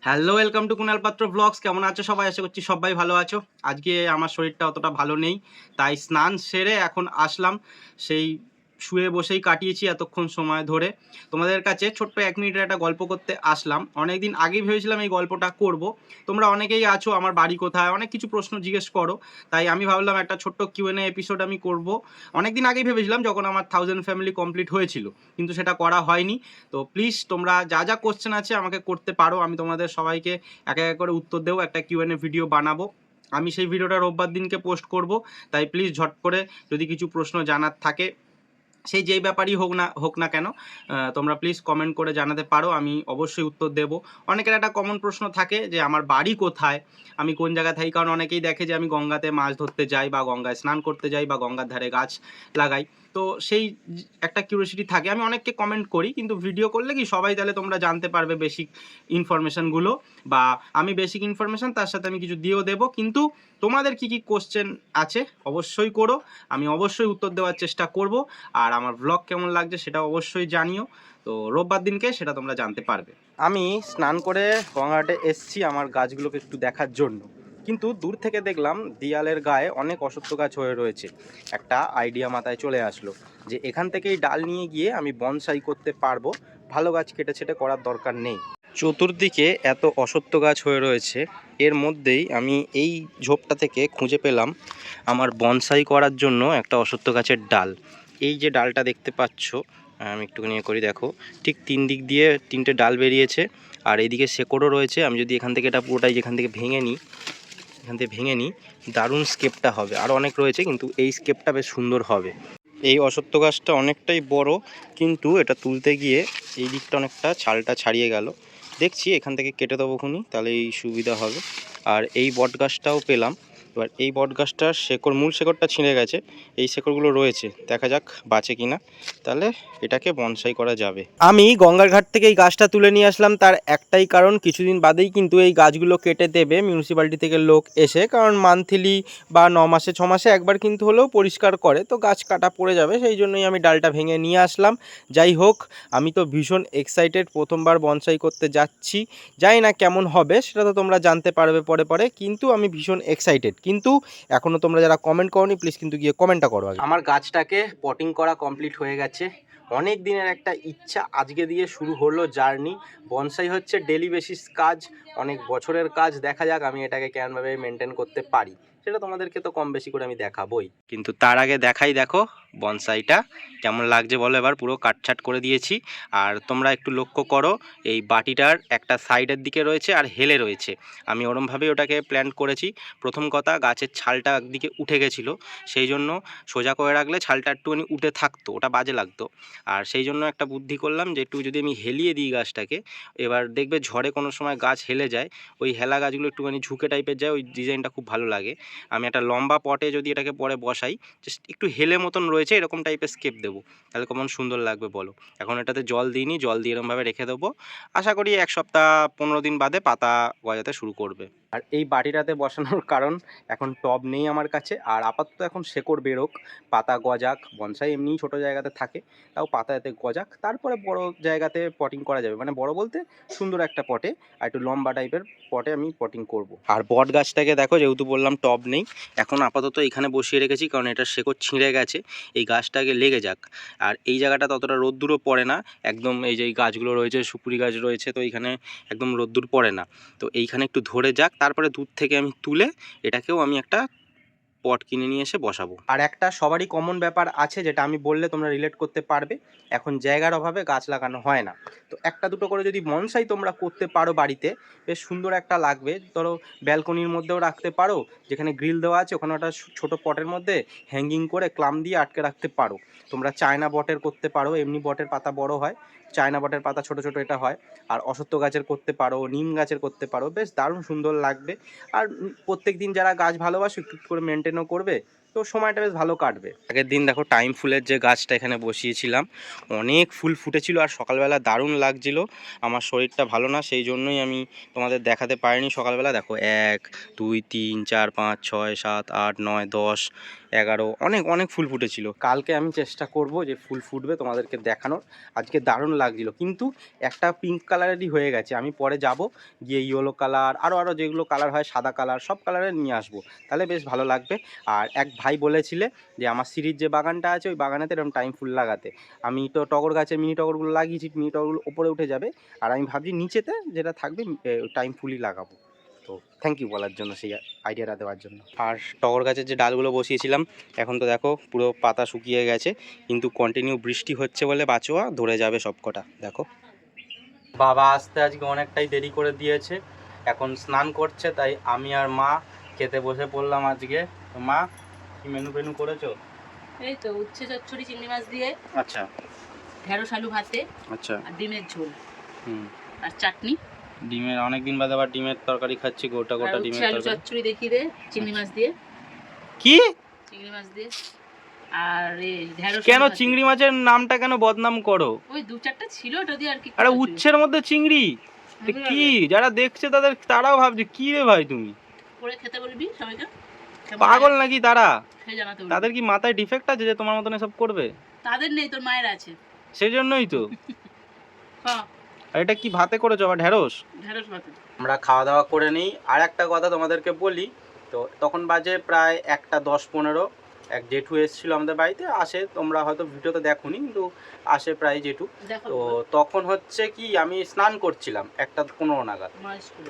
Hello, welcome to Kunal পাত্র blogs. কেমন আছো সবাই? আশা করছি সবাই ভালো আছো। আজকে আমার শরীরটা অতটা ভালো নেই, তাই স্নান সেরে এখন আসলাম। সেই শুয়ে বসেই কাটিয়েছি এতক্ষণ সময় ধরে। তোমাদের কাছে ছোট্ট 1 মিনিটের একটা গল্প করতে আসলাম। অনেকদিন আগেই ভেবেছিলাম এই গল্পটা করব। তোমরা অনেকেই আছো আমার বাড়ি কোথায়, অনেক কিছু প্রশ্ন জিজ্ঞেস করো, তাই আমি ভাবলাম একটা ছোট্ট কিউএনএ এপিসোড আমি করব। অনেকদিন আগেই ভেবেছিলাম যখন আমার 1000 ফ্যামিলি কমপ্লিট হয়েছিল, কিন্তু সেটা করা হয়নি। তো প্লিজ তোমরা যা যা কোশ্চেন আছে আমাকে করতে পারো, আমি তোমাদের সবাইকে এক এক করে উত্তর দেবো, একটা কিউএনএ ভিডিও বানাবো। আমি সেই ভিডিওটা রোববার দিনকে পোস্ট করব, তাই প্লিজ ঝট করে যদি কিছু প্রশ্ন জানার থাকে, সেই যেই ব্যাপারই হোক না কেন, তোমরা প্লিজ কমেন্ট করে জানাতে পারো, আমি অবশ্যই উত্তর দেব। অনেকের একটা কমন প্রশ্ন থাকে যে আমার বাড়ি কোথায়, আমি কোন জায়গায় থাকি, কারণ অনেকেই দেখে যে আমি গঙ্গাতে মাছ ধরতে যাই বা গঙ্গায় স্নান করতে যাই বা গঙ্গার ধারে গাছ লাগাই। তো সেই একটা কিউরিওসিটি থাকে, আমি অনেককে কমেন্ট করি, কিন্তু ভিডিও করলে কি সবাই তাহলে তোমরা জানতে পারবে বেসিক ইনফরমেশানগুলো, বা আমি বেসিক ইনফরমেশান তার সাথে আমি কিছু দিয়েও দেবো। কিন্তু তোমাদের কি কি কোশ্চেন আছে অবশ্যই করো, আমি অবশ্যই উত্তর দেওয়ার চেষ্টা করব। আর আমার ব্লগ কেমন লাগছে সেটা অবশ্যই জানিও। তো রোববার দিনকে সেটা তোমরা জানতে পারবে। আমি স্নান করে গঙ্গাঘাটে এসছি আমার গাছগুলোকে একটু দেখার জন্য, কিন্তু দূর থেকে দেখলাম দেয়ালের গায়ে অনেক অশ্বত্থ গাছ হয়ে রয়েছে। একটা আইডিয়া মাথায় চলে আসলো যে এখান থেকেই ডাল নিয়ে গিয়ে আমি বনসাই করতে পারবো, ভালো গাছ কেটে ছেটে করার দরকার নেই। চতুর্দিকে এত অশ্বত্থ গাছ হয়ে রয়েছে, এর মধ্যেই আমি এই ঝোপটা থেকে খুঁজে পেলাম আমার বনসাই করার জন্য একটা অশ্বত্থ গাছের ডাল। এই যে ডালটা দেখতে পাচ্ছ, আমি একটুখানি করি দেখো, ঠিক 3 দিক দিয়ে 3টে ডাল বেরিয়েছে, আর এইদিকে শেকড়ও রয়েছে। আমি যদি এখান থেকে এটা পুরোটাই যেখান থেকে ভেঙে নিই, দারুণ স্কেপটা হবে। আর অনেক রয়েছে, কিন্তু এই স্কেপটা বেশ সুন্দর হবে। এই অশ্বত্থ গাছটা অনেকটাই বড়, কিন্তু এটা তুলতে গিয়ে এই দিকটা অনেকটা ছালটা ছাড়িয়ে গেল। দেখছি এখান থেকে কেটে দেবো খুনি, তাহলে এই সুবিধা হবে। আর এই বট গাছটাও পেলাম। এবার এই বট গাছটার মূল শেকড়টা ছিঁড়ে গেছে, এই শেকড়গুলো রয়েছে, দেখা যাক বাঁচে কিনা, তাহলে এটাকে বনসাই করা যাবে। আমি গঙ্গার ঘাট থেকে এই গাছটা তুলে নিয়ে আসলাম, তার একটাই কারণ, কিছুদিন বাদেই কিন্তু এই গাছগুলো কেটে দেবে মিউনিসিপ্যালিটি থেকে লোক এসে, কারণ মান্থলি বা 9 মাসে 6 মাসে একবার কিন্তু হলেও পরিষ্কার করে, তো গাছ কাটা পড়ে যাবে, সেই জন্যই আমি ডালটা ভেঙে নিয়ে আসলাম। যাই হোক, আমি তো ভীষণ এক্সাইটেড, প্রথমবার বনসাই করতে যাচ্ছি। জানি না কেমন হবে, সেটা তো তোমরা জানতে পারবে পরে পরে, কিন্তু আমি ভীষণ এক্সাইটেড। কিন্তু এখনও তোমরা যারা কমেন্ট করোনি, প্লিজ কিন্তু গিয়ে কমেন্টটা করো আগে। আমার গাছটাকে পটিং করা কমপ্লিট হয়ে গেছে। অনেক দিনের একটা ইচ্ছা আজকে দিয়ে শুরু হলো জার্নি। বনসাই হচ্ছে ডেলি বেসিস কাজ, অনেক বছরের কাজ। দেখা যাক আমি এটাকে কেমনভাবে মেনটেন করতে পারি, সেটা তোমাদেরকে তো কম বেশি করে আমি দেখাবোই। কিন্তু তার আগে দেখাই, দেখো বনসাইটা কেমন লাগছে বলো। এবার পুরো কাটছাট করে দিয়েছি। আর তোমরা একটু লক্ষ্য করো, এই বাটিটার একটা সাইডের দিকে রয়েছে আর হেলে রয়েছে। আমি ওরমভাবেই ওটাকে প্ল্যান করেছি। প্রথম কথা, গাছের ছালটা একদিকে উঠে গেছিলো, সেই জন্য সোজা করে রাখলে ছালটা একটুখানি উঠে থাকতো, ওটা বাজে লাগতো। আর সেই জন্য একটা বুদ্ধি করলাম যে একটু যদি আমি হেলিয়ে দিই গাছটাকে, এবার দেখবে ঝড়ে কোনো সময় গাছ হেলে যায়, ওই হেলা গাছগুলো একটুখানি ঝুঁকে টাইপের যায়, ওই ডিজাইনটা খুব ভালো লাগে। আমি একটা লম্বা পটে যদি এটাকে পরে বসাই, জাস্ট একটু হেলে মতন রয়েছে এরকম টাইপের স্কেপ দেবো, তাহলে কেমন সুন্দর লাগবে বলো। এখন এটাতে জল দিইনি, জল দিয়ে এরকমভাবে রেখে দেবো। আশা করি 1 সপ্তাহ 15 দিন বাদে পাতা গজাতে শুরু করবে। আর এই বাটিটাতে বসানোর কারণ, এখন টব নেই আমার কাছে, আর আপাতত এখন শেকড় বেরোক, পাতা গজাক। বনসাই এমনিই ছোটো জায়গাতে থাকে, তাও পাতা এতে গজাক, তারপরে বড় জায়গাতে পটিং করা যাবে। মানে বড় বলতে সুন্দর একটা পটে, আর একটু লম্বা টাইপের পটে আমি পটিং করব। আর বট গাছটাকে দেখো, যেহেতু বললাম টব নেই, এখন আপাতত এখানে বসিয়ে রেখেছি, কারণ এটা শেকড় ছিঁড়ে গেছে, এই গাছটাকে লেগে যাক। আর এই জায়গাটা ততটা রোদ্দুরও পড়ে না, একদম এই যে এই গাছগুলো রয়েছে, সুপুরি গাছ রয়েছে, তো এইখানে একদম রোদ্দুর পড়ে না। তো এইখানে একটু ধরে যাক, তারপরে দূর থেকে আমি তুলে এটাকেও আমি একটা পট কিনে নিয়ে এসে বসাবো। আর একটা সবারই কমন ব্যাপার আছে, যেটা আমি বললে তোমরা রিলেট করতে পারবে, এখন জায়গার অভাবে গাছ লাগানো হয় না। তো একটা দুটো করে যদি বনসাই তোমরা করতে পারো বাড়িতে, বেশ সুন্দর একটা লাগবে। ধরো ব্যালকনির মধ্যেও রাখতে পারো, যেখানে গ্রিল দেওয়া আছে ওখানে একটা ছোটো পটের মধ্যে হ্যাঙ্গিং করে ক্লাম দিয়ে আটকে রাখতে পারো। তোমরা চায়না বটের করতে পারো, এমনি বটের পাতা বড় হয়, চায়না বটের পাতা ছোট ছোট এটা হয়। আর অশ্বত্থ গাছের করতে পারো, নিম গাছের করতে পারো, বেশ দারুণ সুন্দর লাগবে। আর প্রত্যেক দিন যারা গাছ ভালোবাসো একটু একটু করে মেনটেনও করবে, তো তো সময়টা বেশ ভালো কাটবে। আগের দিন দেখো টাইম ফুলের যে গাছটা এখানে বসিয়েছিলাম, অনেক ফুল ফুটেছিল আর সকালবেলা দারুণ লাগছিল। আমার শরীরটা ভালো না, সেই জন্যই আমি তোমাদের দেখাতে পারিনি সকালবেলা। দেখো 1 2 3 4 5 6 7 8 9 10 11 অনেক অনেক ফুল ফুটেছিল। কালকে আমি চেষ্টা করব যে ফুল ফুটবে তোমাদেরকে দেখানোর। আজকে দারুণ লাগছিল, কিন্তু একটা পিঙ্ক কালারেরই হয়ে গেছে। আমি পরে যাব, গিয়ে ইয়েলো কালার আরও যেগুলো কালার হয়, সাদা কালার, সব কালারের নিয়ে আসবো, তাহলে বেশ ভালো লাগবে। আর এক ভাই বলেছিলে যে আমার সিঁড়ির যে বাগানটা আছে ওই বাগানেতে এরকম টাইম ফুল লাগাতে। আমি তো টগর গাছে মিনি টগরগুলো লাগিয়েছি, মিনি টগরগুলো ওপরে উঠে যাবে, আর আমি ভাবছি নিচেতে যেটা থাকবে টাইম ফুলই লাগাবো। তো থ্যাংক ইউ বলার জন্য, সেই আইডিয়াটা দেওয়ার জন্য। আর টগর গাছের যে ডালগুলো বসিয়েছিলাম, এখন তো দেখো পুরো পাতা শুকিয়ে গেছে, কিন্তু কন্টিনিউ বৃষ্টি হচ্ছে বলে বাঁচোয়া ধরে যাবে সব কটা। দেখো বাবা আসতে আজকে অনেকটাই দেরি করে দিয়েছে, এখন স্নান করছে, তাই আমি আর মা খেতে বসে পড়লাম আজকে। তো মা, কি মেনু করেছো? এই তো উচ্ছে চচ্চড়ি চিংড়ি মাছ দিয়ে, আচ্ছা, ঢেঁড়স আলু ভাতে, আচ্ছা, আর ডিমের ঝোল, হুম, আর চাটনি। ডিমের অনেকদিন বাদে আবার ডিমের তরকারি খাচ্ছি, গোটা গোটা আর ডিমের উচ্ছে আলু তরকারি। চচ্চড়ি দেখিয়ে দে চিংড়ি মাছ দিয়ে, কি চিংড়ি মাছ দিয়ে, আর এই ঢেঁড়স কেন আলু ভাতে। চিংড়ি মাছের নামটা কেন বদনাম করো? ওই দু চারটা ছিল ওটা দিয়ে আর কি। আরে উচ্ছের মধ্যে চিংড়ি, এ কি যারা দেখছে তারাও ভাবছে কি রে ভাই তুমি করে খেতে বলবি সবাইকে, পাগল নাকি তারা? খেয়ে জানাতে বলবি। তাদের কি মাথায় ডিফেক্ট আছে যে তোমার মতন এসব করবে? তাদের নেই, তোর মায়ের আছে। সেই জন্যই তো। হ্যাঁ, আর এটা কি ভাতে করেছো আবার ঢেঁড়স? ঢেঁড়স ভাতে। আমরা খাওয়া দাওয়া করে নিই। আর একটা কথা তোমাদেরকে বলি, তো তখন বাজে প্রায় 1:10-15। এক জেঠু এসেছিলো আমাদের বাড়িতে, আসে, তোমরা হয়তো ভিডিওতে দেখোনি, কিন্তু আসে প্রায় জেঠু। তো তখন হচ্ছে কি, আমি স্নান করছিলাম 1:15 নাগাদ,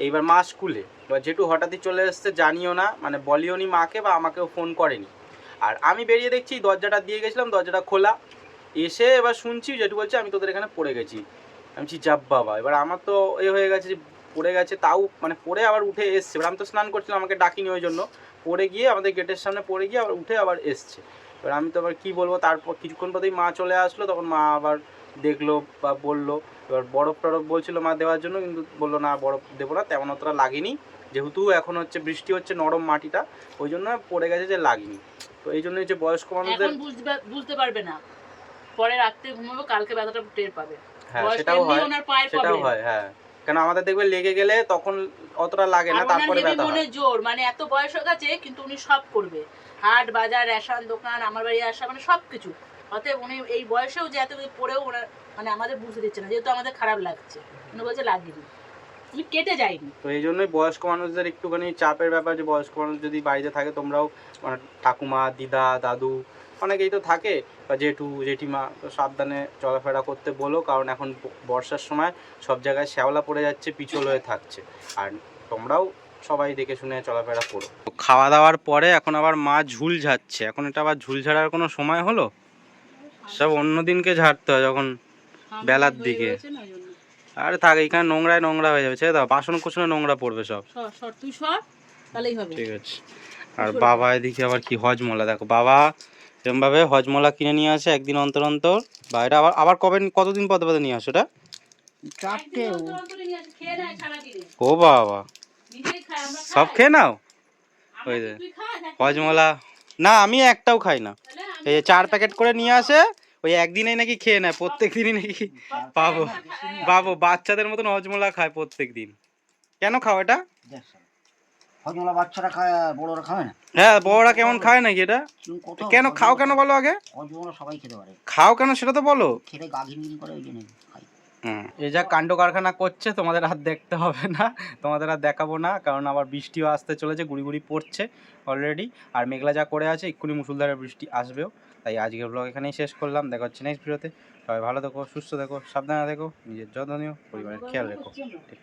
এইবার মা স্কুলে। এবার জেঠু হঠাৎই চলে এসছে, জানিও না, মানে বলিও নি মাকে বা আমাকেও ফোন করেনি। আর আমি বেরিয়ে দেখছি দরজাটা দিয়ে গেছিলাম, দরজাটা খোলা। এসে এবার শুনছি জেঠু বলছে আমি তোদের এখানে পড়ে গেছি। আমি বলছি যাব বাবা। এবার আমার তো হয়ে গেছে যে পড়ে গেছে, তাও মানে পড়ে আবার উঠে এসছে। এবার আমি তো স্নান করছিলাম, আমাকে ডাকিনি, ওই জন্য পড়ে গিয়ে আমাদের গেটের সামনে পড়ে গিয়ে আবার উঠে আবার এসছে। এবার আমি তো আবার কী বলবো, তারপর কিছুক্ষণ পরেই মা চলে আসলো, তখন মা আবার দেখলো বা বললো। এবার বরফ টরফ বলছিলো মা দেওয়ার জন্য, কিন্তু বললো না বরফ দেবো না, তেমন অতটা লাগেনি, যেহেতু এখন হচ্ছে বৃষ্টি হচ্ছে, নরম মাটিটা, ওই জন্য পড়ে গেছে যে লাগেনি। তো এই জন্যই যে বয়স্ক মানুষদের বুঝতে পারবে না, পরে রাত্রে ঘুমাবো, কালকে ব্যথাটা টের পাবে। হ্যাঁ সেটাও হয়, সেটাও হয়, হ্যাঁ, কেন আমাদের দেখবে লেগে গেলে তখন অতটা লাগে না, তারপরে ব্যথা হয়। জোর, মানে এত বয়স হয়ে গেছে কিন্তু উনি সব করবে, হাট বাজার রেশন দোকান আমার বাড়ি আসা, মানে সবকিছু। অতএব উনি এই বয়সেও যে এত পড়েও ওনার মানে আমাদের বুঝতে দিচ্ছে না, যেহেতু আমাদের খারাপ লাগছে, উনি বলছে লাগেনি, তুমি কেটে যায়নি। তো এই জন্যই বয়স্ক মানুষদের একটুখানি চাপের ব্যাপার, যে বয়স্ক মানুষ যদি বাড়িতে থাকে, তোমরাও মানে ঠাকুমা, দিদা, দাদু, অনেকেই তো থাকে, বা জেঠু, জেঠিমা, তো সাবধানে চলাফেরা করতে বলো, কারণ এখন বর্ষার সময় সব জায়গায় শ্যাওলা পড়ে যাচ্ছে, পিছল হয়ে থাকছে, আর তোমরাও সবাই দেখে শুনে চলাফেরা করো। খাওয়া দাওয়ার পরে এখন আবার মা ঝুল ঝাড়ছে। এখন এটা আবার ঝুল ঝাড়ার কোনো সময় হলো? সব অন্য দিনকে ঝাড়তে হয়, যখন বেলার দিকে। আরে থাক, এখানে নোংরায় নোংরা হয়ে যাবে, ছেড়ে দাও, বাসন কুসনে নোংরা পড়বে সব। তুই সর, তাহলেই হবে। ঠিক আছে। আর বাবা এদিকে আবার কি হজমলা, দেখো বাবা এরকমভাবে হজমলা কিনে নিয়ে আসে একদিন অন্তর অন্তর, বা এটা আবার আবার কতদিন পদে পদে নিয়ে আসো এটা? ও বাবা, সব খেয়ে নাও। ওই যে হজমলা, না আমি একটাও খাই না, এই 4 প্যাকেট করে নিয়ে আসে, ওই একদিনেই নাকি খেয়ে নেয়, প্রত্যেক দিনই নাকি পাবো বাবু বাচ্চাদের মতন হজমলা খায় প্রত্যেক দিন। কেন খাও এটা? হজমলা বাচ্চারা খায়, বড়রা খায় না। হ্যাঁ, বড়রা কেমন খায় নাকি এটা? কেন খাও, কেন বলো আগে? হজমলা সবাই খেতে পারে। খাও কেন সেটা তো বলো। খেতে গা ঘিনঘিন করে, ওই জন্য খাই। এই যা কাণ্ড কারখানা করছে, তোমাদের আর দেখতে হবে না, তোমাদের আর দেখাবো না, কারণ আবার বৃষ্টিও আসতে চলেছে, গুড়ি গুড়ি পড়ছে অলরেডি, আর মেঘলা যা করে আছে, এক্ষুনি মুষলধারে বৃষ্টি আসবেও। তাই আজকের ব্লগ এখানেই শেষ করলাম, দেখা হচ্ছে নেক্সট ভিডিওতে। সবাই ভালো থেকো, সুস্থ থেকো, সাবধানে থেকো, নিজের যত্ন নিও, পরিবারের খেয়াল রেখো। ঠিক।